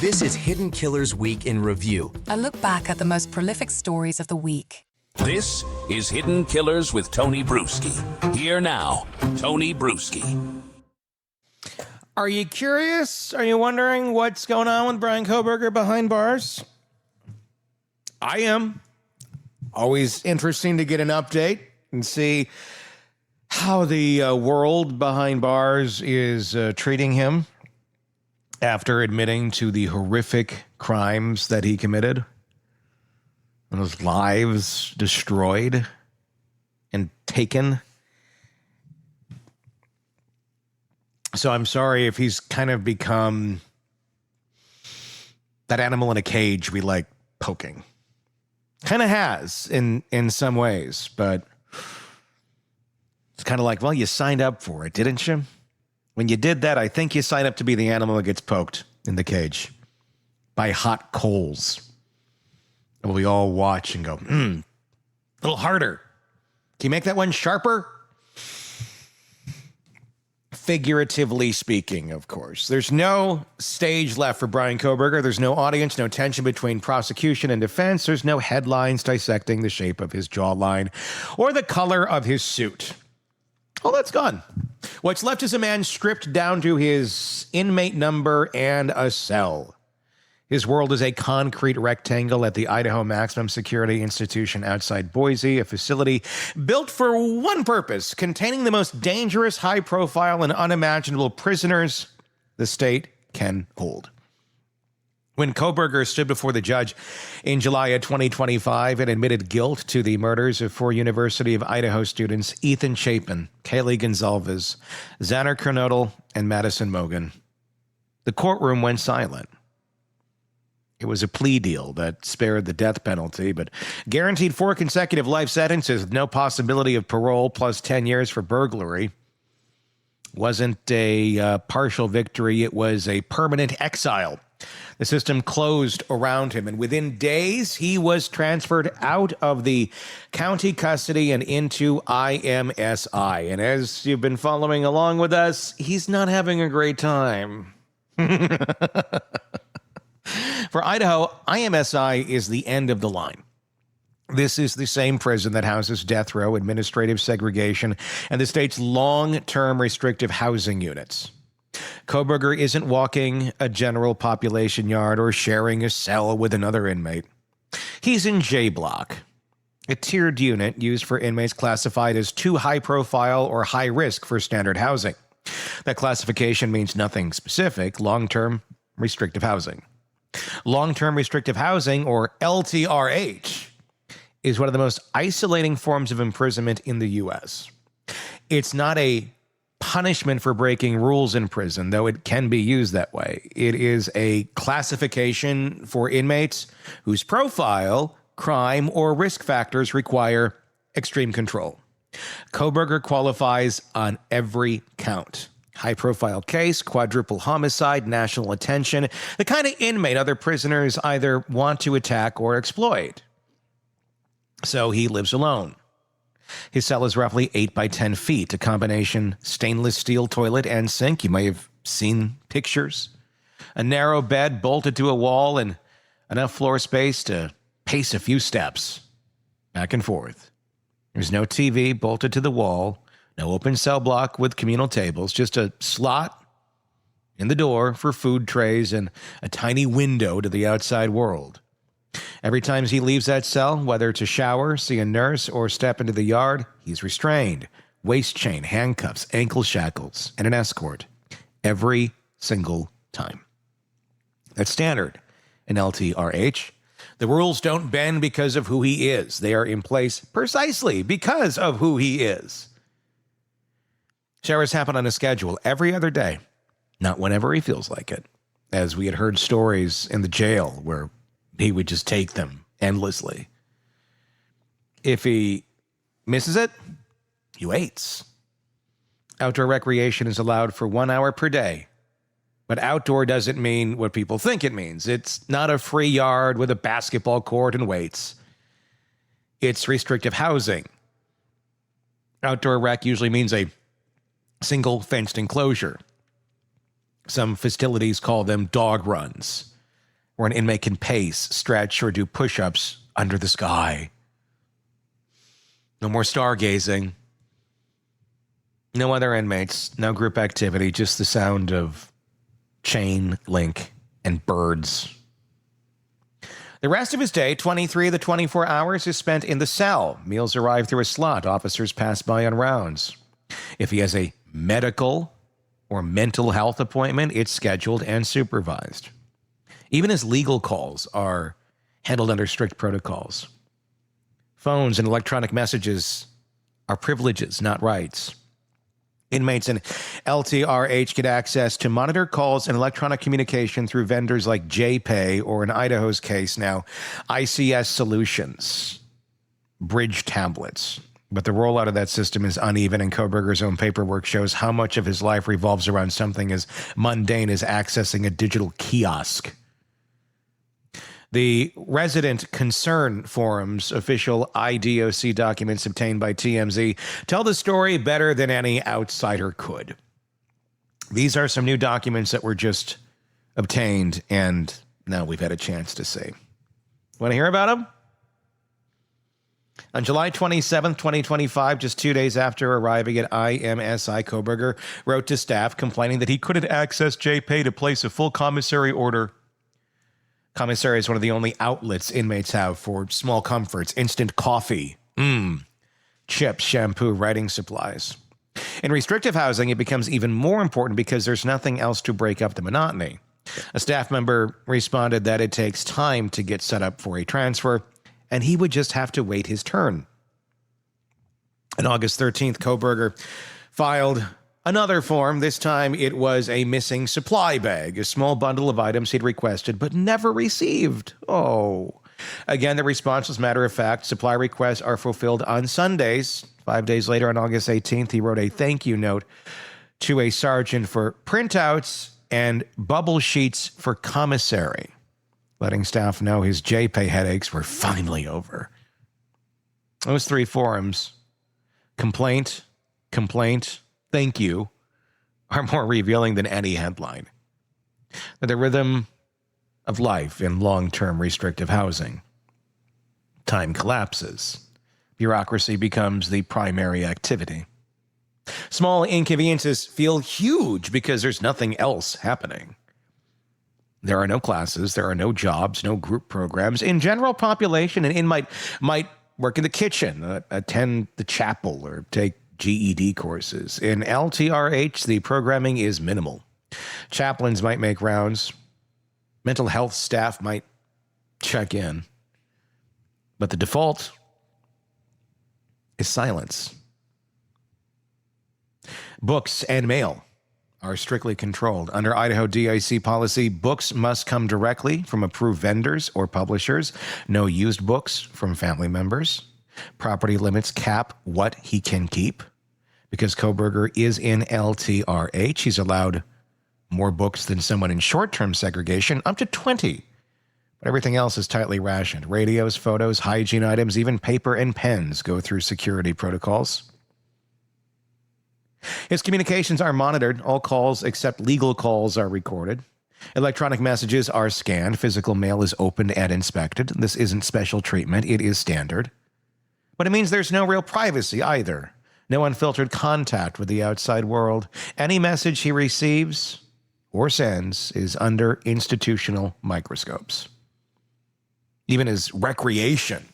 This is Hidden Killers Week in Review. A look back at the most prolific stories of the week. This is Hidden Killers with Tony Brueski. Here now, Tony Brueski. Are you curious? Are you wondering what's going on with Bryan Kohberger behind bars? I am. Always interesting to get an update and see how the world behind bars is treating him after admitting to the horrific crimes that he committed. And his lives destroyed and taken. So I'm sorry if he's kind of become that animal in a cage we like poking. Kind of has in some ways, but it's kind of like, well, you signed up for it, didn't you? When you did that, I think you signed up to be the animal that gets poked in the cage by hot coals. And we all watch and go, a little harder. Can you make that one sharper? Figuratively speaking, of course. There's no stage left for Bryan Kohberger. There's no audience, no tension between prosecution and defense. There's no headlines dissecting the shape of his jawline or the color of his suit. All that's gone. What's left is a man stripped down to his inmate number and a cell. His world is a concrete rectangle at the Idaho Maximum Security Institution outside Boise, a facility built for one purpose, containing the most dangerous, high-profile, and unimaginable prisoners the state can hold. When Kohberger stood before the judge in July of 2025 and admitted guilt to the murders of 4 University of Idaho students, Ethan Chapin, Kaylee Gonzalez, Xander Kernodle, and Madison Mogan, the courtroom went silent. It was a plea deal that spared the death penalty, but guaranteed 4 consecutive life sentences with no possibility of parole plus 10 years for burglary. Wasn't a partial victory, it was a permanent exile. The system closed around him, and within days, he was transferred out of the county custody and into IMSI. And as you've been following along with us, he's not having a great time. For Idaho, IMSI is the end of the line. This is the same prison that houses death row, administrative segregation, and the state's long-term restrictive housing units. Kohberger isn't walking a general population yard or sharing a cell with another inmate. He's in J Block, a tiered unit used for inmates classified as too high-profile or high-risk for standard housing. That classification means nothing specific, long-term restrictive housing. Long-term restrictive housing, or LTRH, is one of the most isolating forms of imprisonment in the U.S. It's not a punishment for breaking rules in prison, though it can be used that way. It is a classification for inmates whose profile, crime, or risk factors require extreme control. Kohberger qualifies on every count. High-profile case, quadruple homicide, national attention, the kind of inmate other prisoners either want to attack or exploit. So he lives alone. His cell is roughly 8 by 10 feet, a combination stainless steel toilet and sink. You may have seen pictures. A narrow bed bolted to a wall and enough floor space to pace a few steps back and forth. There's no TV bolted to the wall, no open cell block with communal tables, just a slot in the door for food trays and a tiny window to the outside world. Every time he leaves that cell, whether to shower, see a nurse, or step into the yard, he's restrained. Waist chain, handcuffs, ankle shackles, and an escort. Every single time. That's standard in LTRH. The rules don't bend because of who he is. They are in place precisely because of who he is. Showers happen on a schedule every other day, not whenever he feels like it. As we had heard stories in the jail where he would just take them endlessly. If he misses it, he waits. Outdoor recreation is allowed for 1 hour per day. But outdoor doesn't mean what people think it means. It's not a free yard with a basketball court and weights. It's restrictive housing. Outdoor rec usually means a single fenced enclosure. Some facilities call them dog runs. where an inmate can pace, stretch, or do push-ups under the sky. No more stargazing. No other inmates, no group activity, just the sound of chain link and birds. The rest of his day, 23 of the 24 hours, is spent in the cell. Meals arrive through a slot. Officers pass by on rounds. If he has a medical or mental health appointment, it's scheduled and supervised. Even his legal calls are handled under strict protocols. Phones and electronic messages are privileges, not rights. Inmates in LTRH get access to monitor calls and electronic communication through vendors like JPay, or in Idaho's case now, ICS Solutions, bridge tablets. But the rollout of that system is uneven, and Kohberger's own paperwork shows how much of his life revolves around something as mundane as accessing a digital kiosk. The Resident Concern Forum's official IDOC documents obtained by TMZ tell the story better than any outsider could. These are some new documents that were just obtained, and now we've had a chance to see. Want to hear about them? On July 27th, 2025, just 2 days after arriving at IMSI, Kohberger wrote to staff complaining that he couldn't access JPay to place a full commissary order. Commissary is one of the only outlets inmates have for small comforts, instant coffee, chips, shampoo, writing supplies. In restrictive housing, it becomes even more important because there's nothing else to break up the monotony. A staff member responded that it takes time to get set up for a transfer, and he would just have to wait his turn. On August 13th, Kohberger filed another form. This time it was a missing supply bag, a small bundle of items he'd requested but never received. Oh. Again, the response was matter of fact. Supply requests are fulfilled on Sundays. 5 days later, on August 18th, he wrote a thank you note to a sergeant for printouts and bubble sheets for commissary, letting staff know his JPay headaches were finally over. Those three forums, complaint, thank you, are more revealing than any headline. The rhythm of life in long-term restrictive housing. Time collapses. Bureaucracy becomes the primary activity. Small inconveniences feel huge because there's nothing else happening. There are no classes, there are no jobs, no group programs. In general population, an inmate might work in the kitchen, attend the chapel, or take GED courses. In LTRH, the programming is minimal. Chaplains might make rounds. Mental health staff might check in. But the default is silence. Books and mail are strictly controlled. Under Idaho DIC policy, books must come directly from approved vendors or publishers. No used books from family members. Property limits cap what he can keep. Because Kohberger is in LTRH, he's allowed more books than someone in short-term segregation, up to 20. But everything else is tightly rationed. Radios, photos, hygiene items, even paper and pens go through security protocols. His communications are monitored. All calls except legal calls are recorded. Electronic messages are scanned. Physical mail is opened and inspected. This isn't special treatment. It is standard. But it means there's no real privacy either. No unfiltered contact with the outside world. Any message he receives or sends is under institutional microscopes. Even his recreation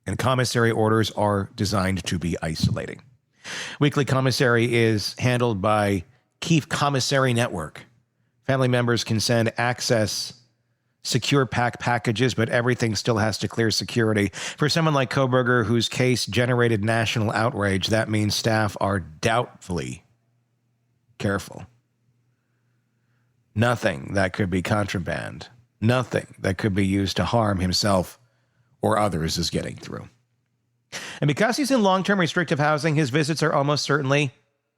and commissary orders are designed to be isolating. Weekly commissary is handled by Keep Commissary Network. Family members can send access secure packages, but everything still has to clear security. For someone like Kohberger, whose case generated national outrage, that means staff are doubtfully careful. Nothing that could be contraband, nothing that could be used to harm himself or others is getting through. And because he's in long-term restrictive housing, his visits are almost certainly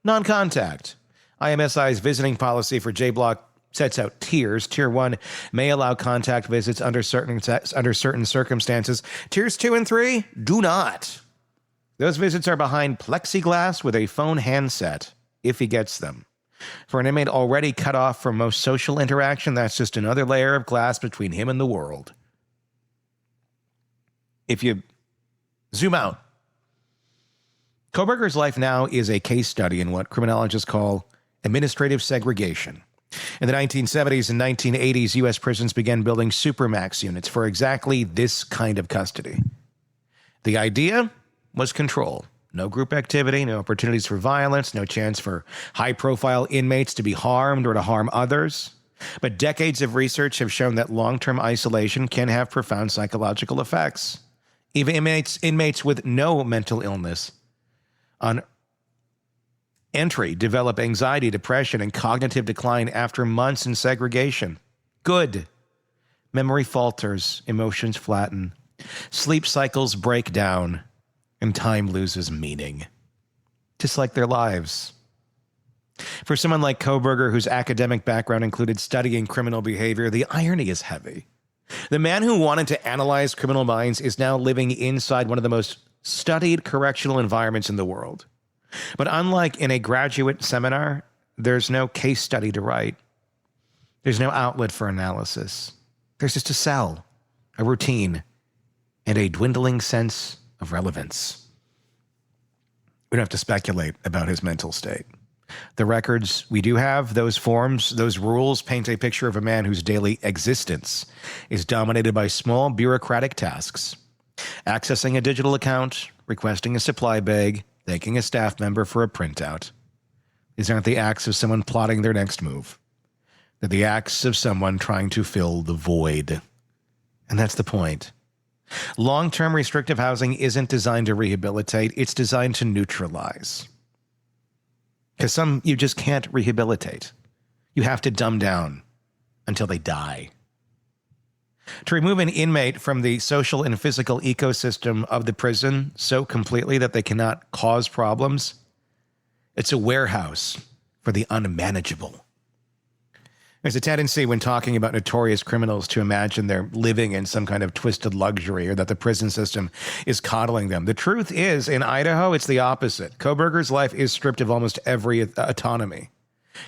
non-contact. IMSI's visiting policy for J-Block sets out tiers. Tier 1 may allow contact visits under certain circumstances. Tiers 2 and 3 do not. Those visits are behind plexiglass with a phone handset, if he gets them. For an inmate already cut off from most social interaction, that's just another layer of glass between him and the world. If you zoom out, Kohberger's life now is a case study in what criminologists call administrative segregation. In the 1970s and 1980s, U.S. prisons began building supermax units for exactly this kind of custody. The idea was control. No group activity, no opportunities for violence, no chance for high-profile inmates to be harmed or to harm others. But decades of research have shown that long-term isolation can have profound psychological effects. Even inmates with no mental illness on entry develop anxiety, depression, and cognitive decline after months in segregation. Good. Memory falters, emotions flatten, sleep cycles break down, and time loses meaning. Just like their lives. For someone like Kohberger, whose academic background included studying criminal behavior, the irony is heavy. The man who wanted to analyze criminal minds is now living inside one of the most studied correctional environments in the world. But unlike in a graduate seminar, there's no case study to write. There's no outlet for analysis. There's just a cell, a routine, and a dwindling sense of relevance. We don't have to speculate about his mental state. The records we do have, those forms, those rules, paint a picture of a man whose daily existence is dominated by small bureaucratic tasks. Accessing a digital account, requesting a supply bag, thanking a staff member for a printout. These aren't the acts of someone plotting their next move. They're the acts of someone trying to fill the void. And that's the point. Long-term restrictive housing isn't designed to rehabilitate, it's designed to neutralize. Because some you just can't rehabilitate. You have to dumb down until they die. To remove an inmate from the social and physical ecosystem of the prison so completely that they cannot cause problems, it's a warehouse for the unmanageable. There's a tendency when talking about notorious criminals to imagine they're living in some kind of twisted luxury or that the prison system is coddling them. The truth is, in Idaho, it's the opposite. Kohberger's life is stripped of almost every autonomy.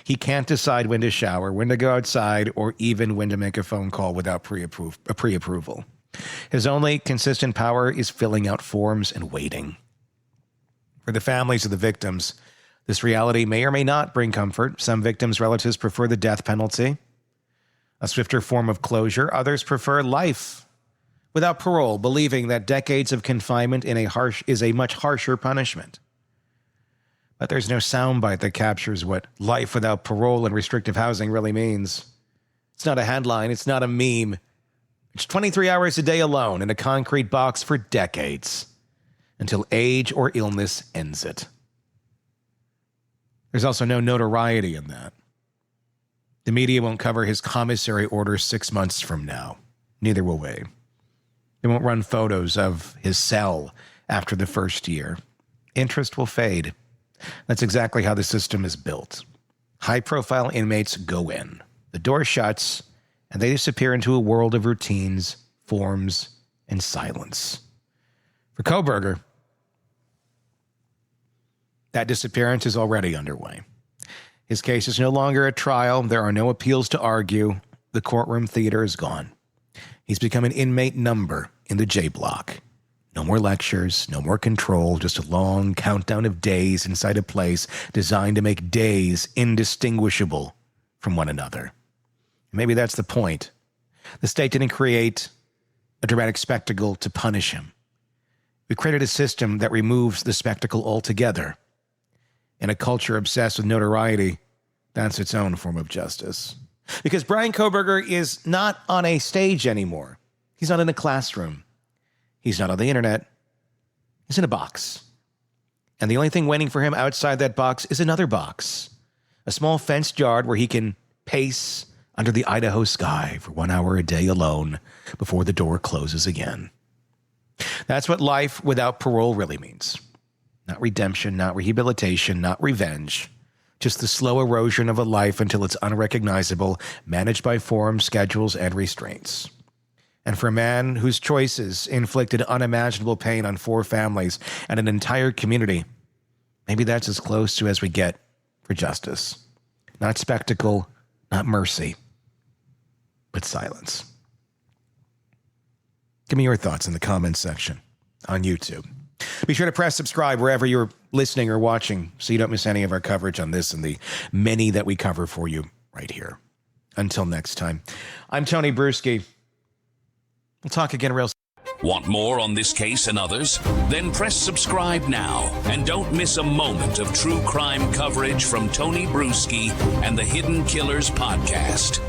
He can't decide when to shower, when to go outside, or even when to make a phone call without pre-approval. His only consistent power is filling out forms and waiting. For the families of the victims, this reality may or may not bring comfort. Some victims' relatives prefer the death penalty, a swifter form of closure. Others prefer life without parole, believing that decades of confinement is a much harsher punishment. But there's no soundbite that captures what life without parole and restrictive housing really means. It's not a headline. It's not a meme. It's 23 hours a day alone in a concrete box for decades until age or illness ends it. There's also no notoriety in that. The media won't cover his commissary order 6 months from now. Neither will we. They won't run photos of his cell after the first year. Interest will fade. That's exactly how the system is built. High-profile inmates go in. The door shuts, and they disappear into a world of routines, forms, and silence. For Kohberger, that disappearance is already underway. His case is no longer a trial. There are no appeals to argue. The courtroom theater is gone. He's become an inmate number in the J block. No more lectures, no more control, just a long countdown of days inside a place designed to make days indistinguishable from one another. Maybe that's the point. The state didn't create a dramatic spectacle to punish him. We created a system that removes the spectacle altogether. In a culture obsessed with notoriety, that's its own form of justice. Because Bryan Kohberger is not on a stage anymore. He's not in a classroom. He's not on the internet. He's in a box. And the only thing waiting for him outside that box is another box. A small fenced yard where he can pace under the Idaho sky for 1 hour a day alone before the door closes again. That's what life without parole really means. Not redemption, not rehabilitation, not revenge. Just the slow erosion of a life until it's unrecognizable, managed by forms, schedules, and restraints. And for a man whose choices inflicted unimaginable pain on 4 families and an entire community, maybe that's as close to as we get for justice. Not spectacle, not mercy, but silence. Give me your thoughts in the comments section on YouTube. Be sure to press subscribe wherever you're listening or watching so you don't miss any of our coverage on this and the many that we cover for you right here. Until next time, I'm Tony Brueski. We'll talk again real soon. Want more on this case and others? Then press subscribe now and don't miss a moment of true crime coverage from Tony Brueski and the Hidden Killers podcast.